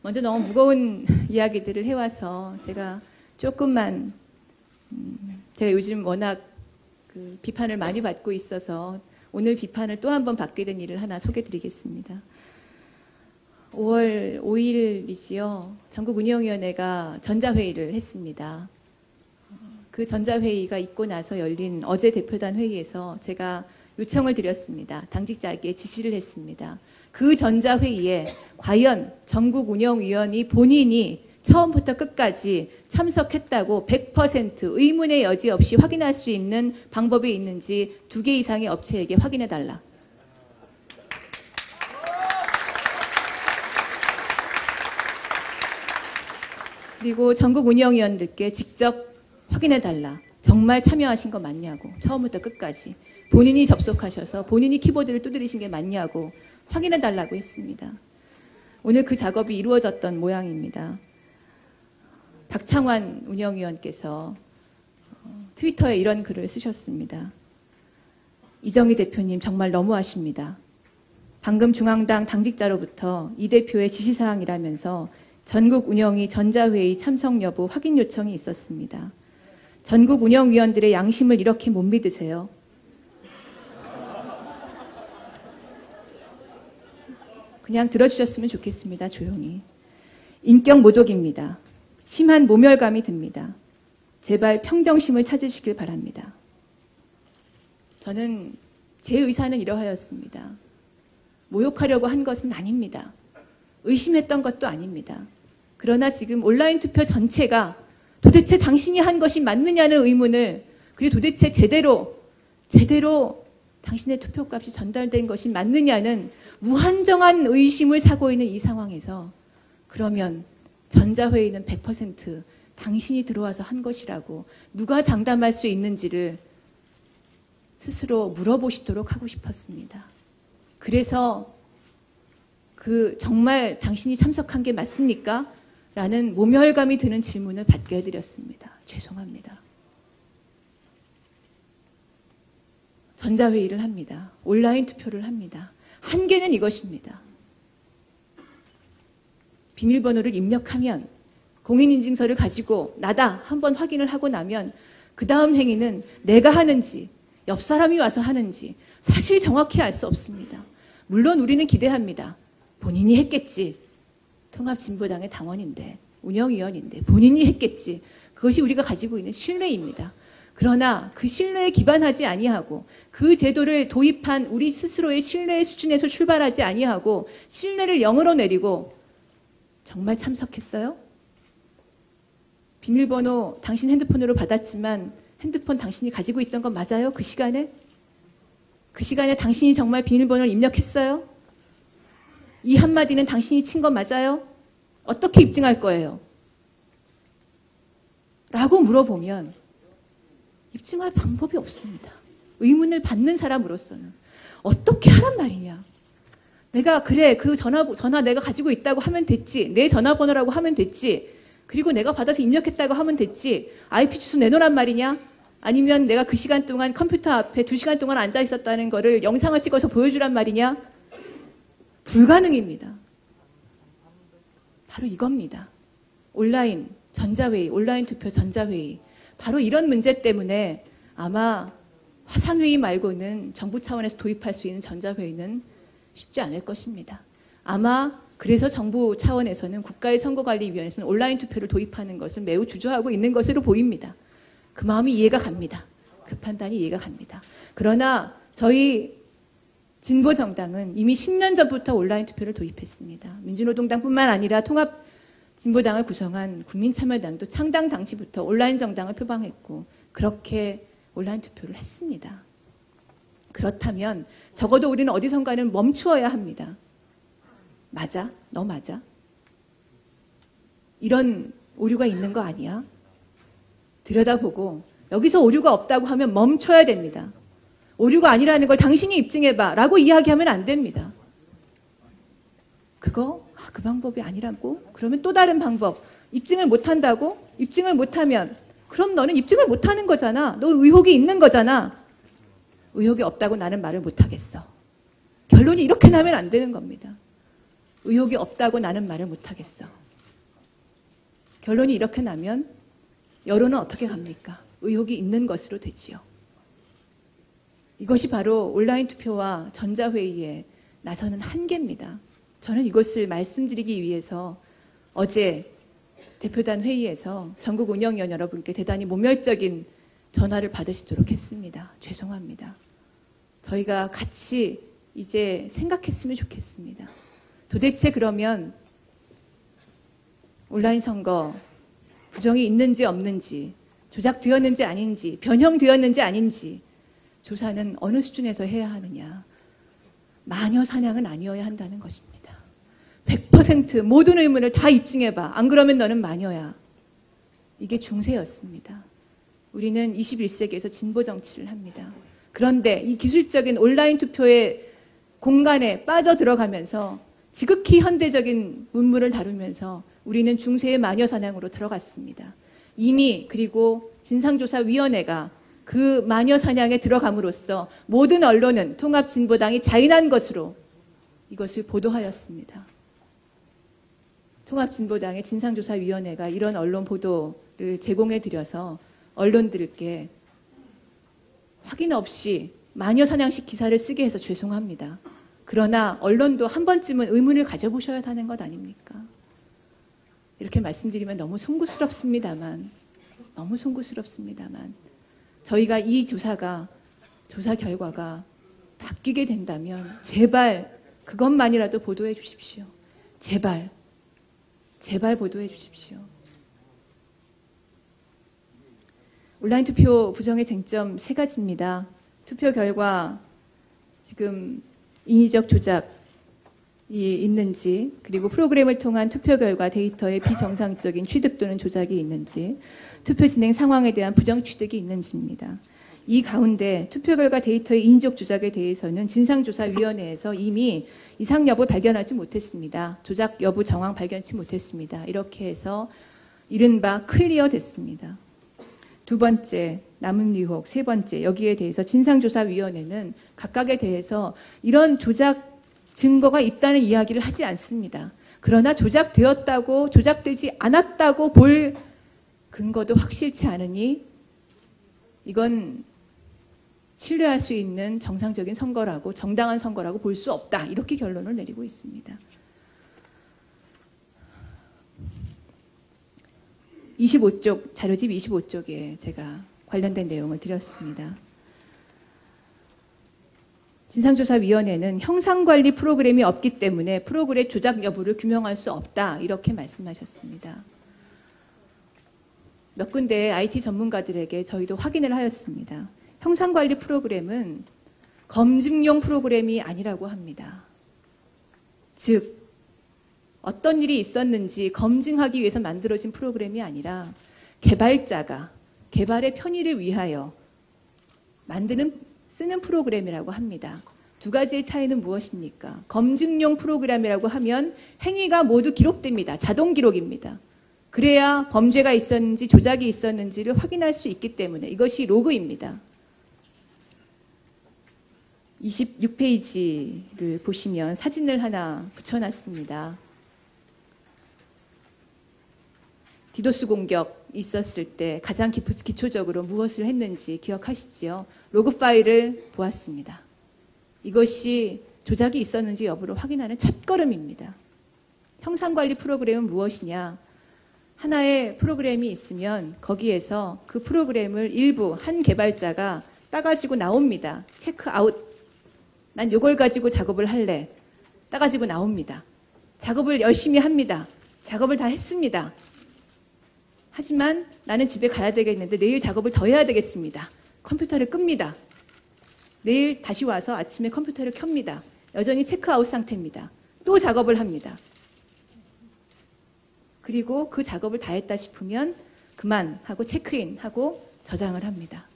먼저 너무 무거운 이야기들을 해와서 제가 조금만 제가 요즘 워낙 그 비판을 많이 받고 있어서 오늘 비판을 또 한 번 받게 된 일을 하나 소개드리겠습니다. 5월 5일이지요. 전국운영위원회가 전자회의를 했습니다. 그 전자회의가 있고 나서 열린 어제 대표단 회의에서 제가 요청을 드렸습니다. 당직자에게 지시를 했습니다. 그 전자회의에 과연 전국운영위원이 본인이 처음부터 끝까지 참석했다고 100% 의문의 여지 없이 확인할 수 있는 방법이 있는지 2개 이상의 업체에게 확인해달라. 그리고 전국운영위원들께 직접 확인해달라. 정말 참여하신 거 맞냐고. 처음부터 끝까지. 본인이 접속하셔서 본인이 키보드를 두드리신 게 맞냐고 확인해달라고 했습니다. 오늘 그 작업이 이루어졌던 모양입니다. 박창환 운영위원께서 트위터에 이런 글을 쓰셨습니다. 이정희 대표님 정말 너무하십니다. 방금 중앙당 당직자로부터 이 대표의 지시사항이라면서 전국 운영위 전자회의 참석 여부 확인 요청이 있었습니다. 전국 운영위원들의 양심을 이렇게 못 믿으세요? 그냥 들어주셨으면 좋겠습니다. 조용히. 인격 모독입니다. 심한 모멸감이 듭니다. 제발 평정심을 찾으시길 바랍니다. 저는 제 의사는 이러하였습니다. 모욕하려고 한 것은 아닙니다. 의심했던 것도 아닙니다. 그러나 지금 온라인 투표 전체가 도대체 당신이 한 것이 맞느냐는 의문을, 그리고 도대체 제대로 당신의 투표값이 전달된 것이 맞느냐는 무한정한 의심을 사고 있는 이 상황에서 그러면 전자회의는 100% 당신이 들어와서 한 것이라고 누가 장담할 수 있는지를 스스로 물어보시도록 하고 싶었습니다. 그래서 정말 당신이 참석한 게 맞습니까? 라는 모멸감이 드는 질문을 받게 해드렸습니다. 죄송합니다. 전자회의를 합니다. 온라인 투표를 합니다. 한계는 이것입니다. 비밀번호를 입력하면 공인인증서를 가지고 나다 한번 확인을 하고 나면 그 다음 행위는 내가 하는지 옆 사람이 와서 하는지 사실 정확히 알 수 없습니다. 물론 우리는 기대합니다. 본인이 했겠지. 통합진보당의 당원인데 운영위원인데 본인이 했겠지. 그것이 우리가 가지고 있는 신뢰입니다. 그러나 그 신뢰에 기반하지 아니하고 그 제도를 도입한 우리 스스로의 신뢰의 수준에서 출발하지 아니하고 신뢰를 0으로 내리고 정말 참석했어요? 비밀번호 당신 핸드폰으로 받았지만 핸드폰 당신이 가지고 있던 건 맞아요? 그 시간에? 그 시간에 당신이 정말 비밀번호를 입력했어요? 이 한마디는 당신이 친 건 맞아요? 어떻게 입증할 거예요? 라고 물어보면 입증할 방법이 없습니다. 의문을 받는 사람으로서는 어떻게 하란 말이냐. 내가 그래 그 전화 내가 가지고 있다고 하면 됐지. 내 전화번호라고 하면 됐지. 그리고 내가 받아서 입력했다고 하면 됐지. IP 주소 내놓으란 말이냐. 아니면 내가 그 시간 동안 컴퓨터 앞에 2시간 동안 앉아 있었다는 거를 영상을 찍어서 보여주란 말이냐. 불가능입니다. 바로 이겁니다. 온라인 전자회의, 온라인 투표 전자회의. 바로 이런 문제 때문에 아마 화상회의 말고는 정부 차원에서 도입할 수 있는 전자회의는 쉽지 않을 것입니다. 아마 그래서 정부 차원에서는 국가의 선거관리위원회에서는 온라인 투표를 도입하는 것을 매우 주저하고 있는 것으로 보입니다. 그 마음이 이해가 갑니다. 그 판단이 이해가 갑니다. 그러나 저희 진보정당은 이미 10년 전부터 온라인 투표를 도입했습니다. 민주노동당뿐만 아니라 통합진보당을 구성한 국민참여당도 창당 당시부터 온라인 정당을 표방했고 그렇게 온라인 투표를 했습니다. 그렇다면 적어도 우리는 어디선가는 멈추어야 합니다. 맞아? 너 맞아? 이런 오류가 있는 거 아니야? 들여다보고 여기서 오류가 없다고 하면 멈춰야 됩니다. 오류가 아니라는 걸 당신이 입증해봐 라고 이야기하면 안 됩니다. 그 방법이 아니라고? 그러면 또 다른 방법. 입증을 못한다고? 입증을 못하면 그럼 너는 입증을 못하는 거잖아. 너 의혹이 있는 거잖아. 의혹이 없다고 나는 말을 못하겠어. 결론이 이렇게 나면 안 되는 겁니다. 의혹이 없다고 나는 말을 못하겠어. 결론이 이렇게 나면 여론은 어떻게 갑니까? 의혹이 있는 것으로 되지요. 이것이 바로 온라인 투표와 전자회의에 나서는 한계입니다. 저는 이것을 말씀드리기 위해서 어제 대표단 회의에서 전국 운영위원 여러분께 대단히 모멸적인 전화를 받으시도록 했습니다. 죄송합니다. 저희가 같이 이제 생각했으면 좋겠습니다. 도대체 그러면 온라인 선거 부정이 있는지 없는지, 조작되었는지 아닌지, 변형되었는지 아닌지 조사는 어느 수준에서 해야 하느냐. 마녀 사냥은 아니어야 한다는 것입니다. 100% 모든 의문을 다 입증해봐. 안 그러면 너는 마녀야. 이게 중세였습니다. 우리는 21세기에서 진보 정치를 합니다. 그런데 이 기술적인 온라인 투표의 공간에 빠져들어가면서 지극히 현대적인 문물을 다루면서 우리는 중세의 마녀 사냥으로 들어갔습니다. 이미 그리고 진상조사위원회가 그 마녀 사냥에 들어감으로써 모든 언론은 통합진보당이 자인한 것으로 이것을 보도하였습니다. 통합진보당의 진상조사위원회가 이런 언론 보도를 제공해드려서 언론들께 확인 없이 마녀 사냥식 기사를 쓰게 해서 죄송합니다. 그러나 언론도 한 번쯤은 의문을 가져보셔야 하는 것 아닙니까? 이렇게 말씀드리면 너무 송구스럽습니다만 저희가 이 조사 결과가 바뀌게 된다면 제발 그것만이라도 보도해 주십시오. 제발 보도해 주십시오. 온라인 투표 부정의 쟁점 3가지입니다. 투표 결과 지금 인위적 조작이 있는지, 그리고 프로그램을 통한 투표 결과 데이터의 비정상적인 취득 또는 조작이 있는지, 투표 진행 상황에 대한 부정 취득이 있는지입니다. 이 가운데 투표 결과 데이터의 인위적 조작에 대해서는 진상조사위원회에서 이미 이상 여부 발견하지 못했습니다. 조작 여부 정황 발견치 못했습니다. 이렇게 해서 이른바 클리어 됐습니다. 2번째, 남은 의혹. 3번째, 여기에 대해서 진상조사위원회는 각각에 대해서 이런 조작 증거가 있다는 이야기를 하지 않습니다. 그러나 조작되었다고, 조작되지 않았다고 볼 근거도 확실치 않으니 이건 신뢰할 수 있는 정상적인 선거라고, 정당한 선거라고 볼 수 없다. 이렇게 결론을 내리고 있습니다. 25쪽, 자료집 25쪽에 제가 관련된 내용을 드렸습니다. 진상조사위원회는 형상관리 프로그램이 없기 때문에 프로그램 조작 여부를 규명할 수 없다. 이렇게 말씀하셨습니다. 몇 군데의 IT 전문가들에게 저희도 확인을 하였습니다. 형상관리 프로그램은 검증용 프로그램이 아니라고 합니다. 즉, 어떤 일이 있었는지 검증하기 위해서 만들어진 프로그램이 아니라 개발자가 개발의 편의를 위하여 쓰는 프로그램이라고 합니다. 2가지의 차이는 무엇입니까? 검증용 프로그램이라고 하면 행위가 모두 기록됩니다. 자동 기록입니다. 그래야 범죄가 있었는지 조작이 있었는지를 확인할 수 있기 때문에 이것이 로그입니다. 26페이지를 보시면 사진을 하나 붙여놨습니다. 디도스 공격 있었을 때 가장 기초적으로 무엇을 했는지 기억하시지요? 로그 파일을 보았습니다. 이것이 조작이 있었는지 여부를 확인하는 첫걸음입니다. 형상관리 프로그램은 무엇이냐? 하나의 프로그램이 있으면 거기에서 그 프로그램을 일부 한 개발자가 따가지고 나옵니다. 체크아웃. 난 이걸 가지고 작업을 할래. 따가지고 나옵니다. 작업을 열심히 합니다. 작업을 다 했습니다. 하지만 나는 집에 가야 되겠는데 내일 작업을 더 해야 되겠습니다. 컴퓨터를 끕니다. 내일 다시 와서 아침에 컴퓨터를 켭니다. 여전히 체크아웃 상태입니다. 또 작업을 합니다. 그리고 그 작업을 다 했다 싶으면 그만하고 체크인하고 저장을 합니다.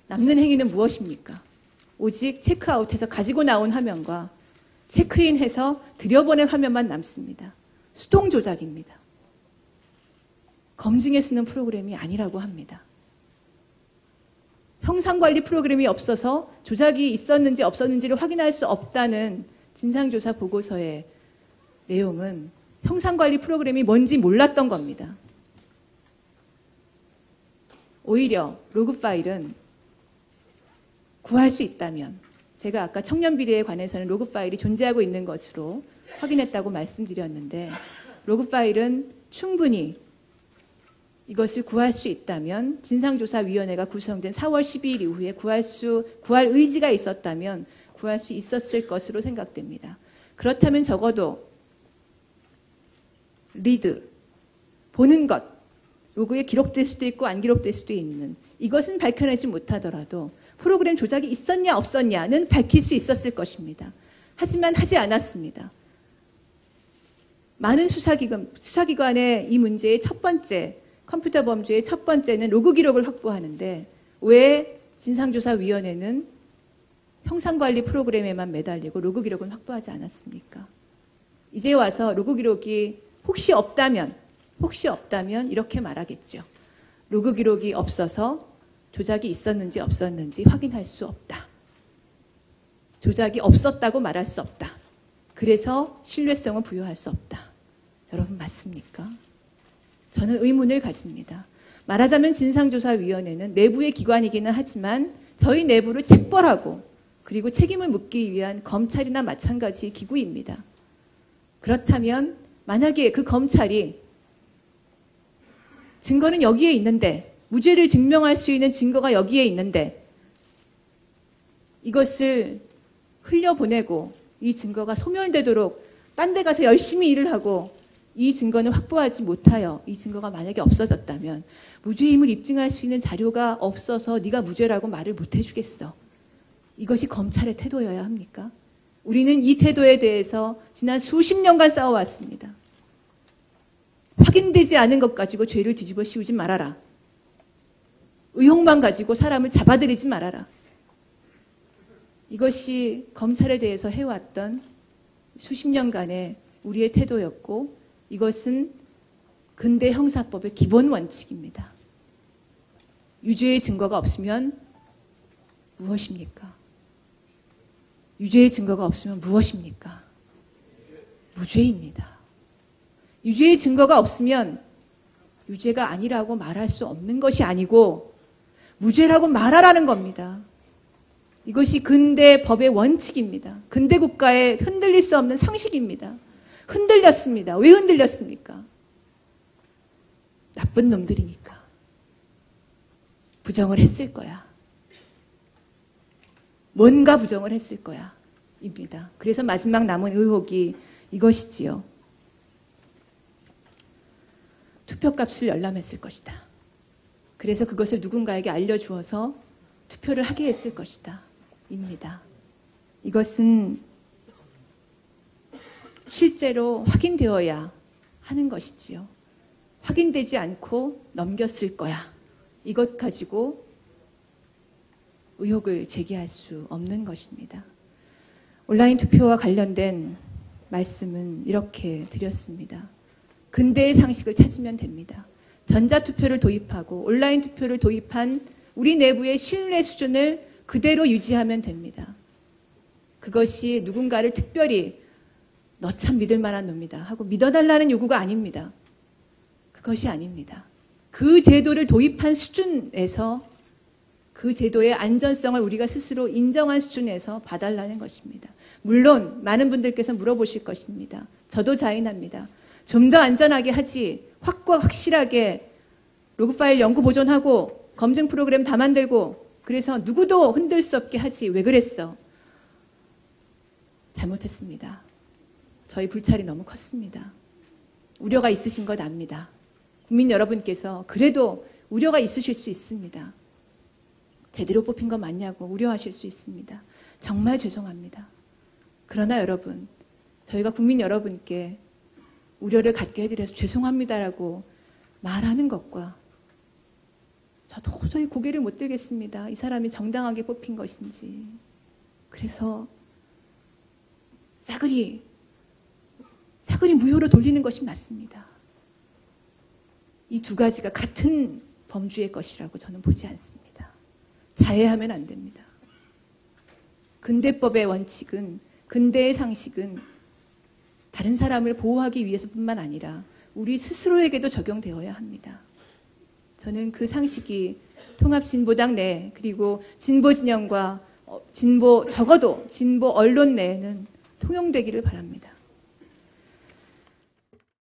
남는 행위는 무엇입니까? 오직 체크아웃해서 가지고 나온 화면과 체크인해서 들여보낸 화면만 남습니다. 수동 조작입니다. 검증에 쓰는 프로그램이 아니라고 합니다. 형상관리 프로그램이 없어서 조작이 있었는지 없었는지를 확인할 수 없다는 진상조사 보고서의 내용은 형상관리 프로그램이 뭔지 몰랐던 겁니다. 오히려 로그 파일은 구할 수 있다면, 제가 아까 청년 비리에 관해서는 로그 파일이 존재하고 있는 것으로 확인했다고 말씀드렸는데, 로그 파일은 충분히 이것을 구할 수 있다면, 진상조사위원회가 구성된 4월 12일 이후에 구할 의지가 있었다면 구할 수 있었을 것으로 생각됩니다. 그렇다면 적어도 리드, 보는 것, 로그에 기록될 수도 있고 안 기록될 수도 있는, 이것은 밝혀내지 못하더라도 프로그램 조작이 있었냐 없었냐는 밝힐 수 있었을 것입니다. 하지만 하지 않았습니다. 많은 수사기관의 이 문제의 첫 번째, 컴퓨터 범죄의 첫 번째는 로그 기록을 확보하는데, 왜 진상조사위원회는 형상관리 프로그램에만 매달리고 로그 기록은 확보하지 않았습니까? 이제 와서 로그 기록이 혹시 없다면 이렇게 말하겠죠. 로그 기록이 없어서 조작이 있었는지 없었는지 확인할 수 없다. 조작이 없었다고 말할 수 없다. 그래서 신뢰성을 부여할 수 없다. 여러분 맞습니까? 저는 의문을 가집니다. 말하자면 진상조사위원회는 내부의 기관이기는 하지만 저희 내부를 책벌하고 그리고 책임을 묻기 위한 검찰이나 마찬가지 기구입니다. 그렇다면 만약에 그 검찰이 증거는 여기에 있는데, 무죄를 증명할 수 있는 증거가 여기에 있는데 이것을 흘려보내고 이 증거가 소멸되도록 딴 데 가서 열심히 일을 하고 이 증거는 확보하지 못하여 이 증거가 만약에 없어졌다면, 무죄임을 입증할 수 있는 자료가 없어서 네가 무죄라고 말을 못 해주겠어. 이것이 검찰의 태도여야 합니까? 우리는 이 태도에 대해서 지난 수십 년간 싸워왔습니다. 확인되지 않은 것 가지고 죄를 뒤집어 씌우지 말아라. 의혹만 가지고 사람을 잡아들이지 말아라. 이것이 검찰에 대해서 해왔던 수십 년간의 우리의 태도였고, 이것은 근대 형사법의 기본 원칙입니다. 유죄의 증거가 없으면 무엇입니까? 유죄의 증거가 없으면 무엇입니까? 무죄입니다. 유죄의 증거가 없으면 유죄가 아니라고 말할 수 없는 것이 아니고 무죄라고 말하라는 겁니다. 이것이 근대 법의 원칙입니다. 근대 국가의 흔들릴 수 없는 상식입니다. 흔들렸습니다. 왜 흔들렸습니까? 나쁜 놈들이니까. 부정을 했을 거야. 뭔가 부정을 했을 거야. 입니다. 그래서 마지막 남은 의혹이 이것이지요. 투표값을 열람했을 것이다. 그래서 그것을 누군가에게 알려주어서 투표를 하게 했을 것이다. 입니다. 이것은 실제로 확인되어야 하는 것이지요. 확인되지 않고 넘겼을 거야. 이것 가지고 의혹을 제기할 수 없는 것입니다. 온라인 투표와 관련된 말씀은 이렇게 드렸습니다. 근대의 상식을 찾으면 됩니다. 전자투표를 도입하고 온라인 투표를 도입한 우리 내부의 신뢰 수준을 그대로 유지하면 됩니다. 그것이 누군가를 특별히 너 참 믿을 만한 놈이다 하고 믿어달라는 요구가 아닙니다. 그것이 아닙니다. 그 제도를 도입한 수준에서, 그 제도의 안전성을 우리가 스스로 인정한 수준에서 봐달라는 것입니다. 물론 많은 분들께서 물어보실 것입니다. 저도 자인합니다. 좀 더 안전하게 하지, 확실하게 로그 파일 연구 보존하고 검증 프로그램 다 만들고 그래서 누구도 흔들 수 없게 하지, 왜 그랬어? 잘못했습니다. 저희 불찰이 너무 컸습니다. 우려가 있으신 것 압니다. 국민 여러분께서 그래도 우려가 있으실 수 있습니다. 제대로 뽑힌 거 맞냐고 우려하실 수 있습니다. 정말 죄송합니다. 그러나 여러분, 저희가 국민 여러분께 우려를 갖게 해드려서 죄송합니다라고 말하는 것과 저 도저히 고개를 못 들겠습니다. 이 사람이 정당하게 뽑힌 것인지. 그래서 싸그리 무효로 돌리는 것이 맞습니다. 이 두 가지가 같은 범주의 것이라고 저는 보지 않습니다. 자해하면 안 됩니다. 근대법의 원칙은, 근대의 상식은 다른 사람을 보호하기 위해서뿐만 아니라 우리 스스로에게도 적용되어야 합니다. 저는 그 상식이 통합진보당 내 그리고 진보 진영과 적어도 진보 언론 내에는 통용되기를 바랍니다.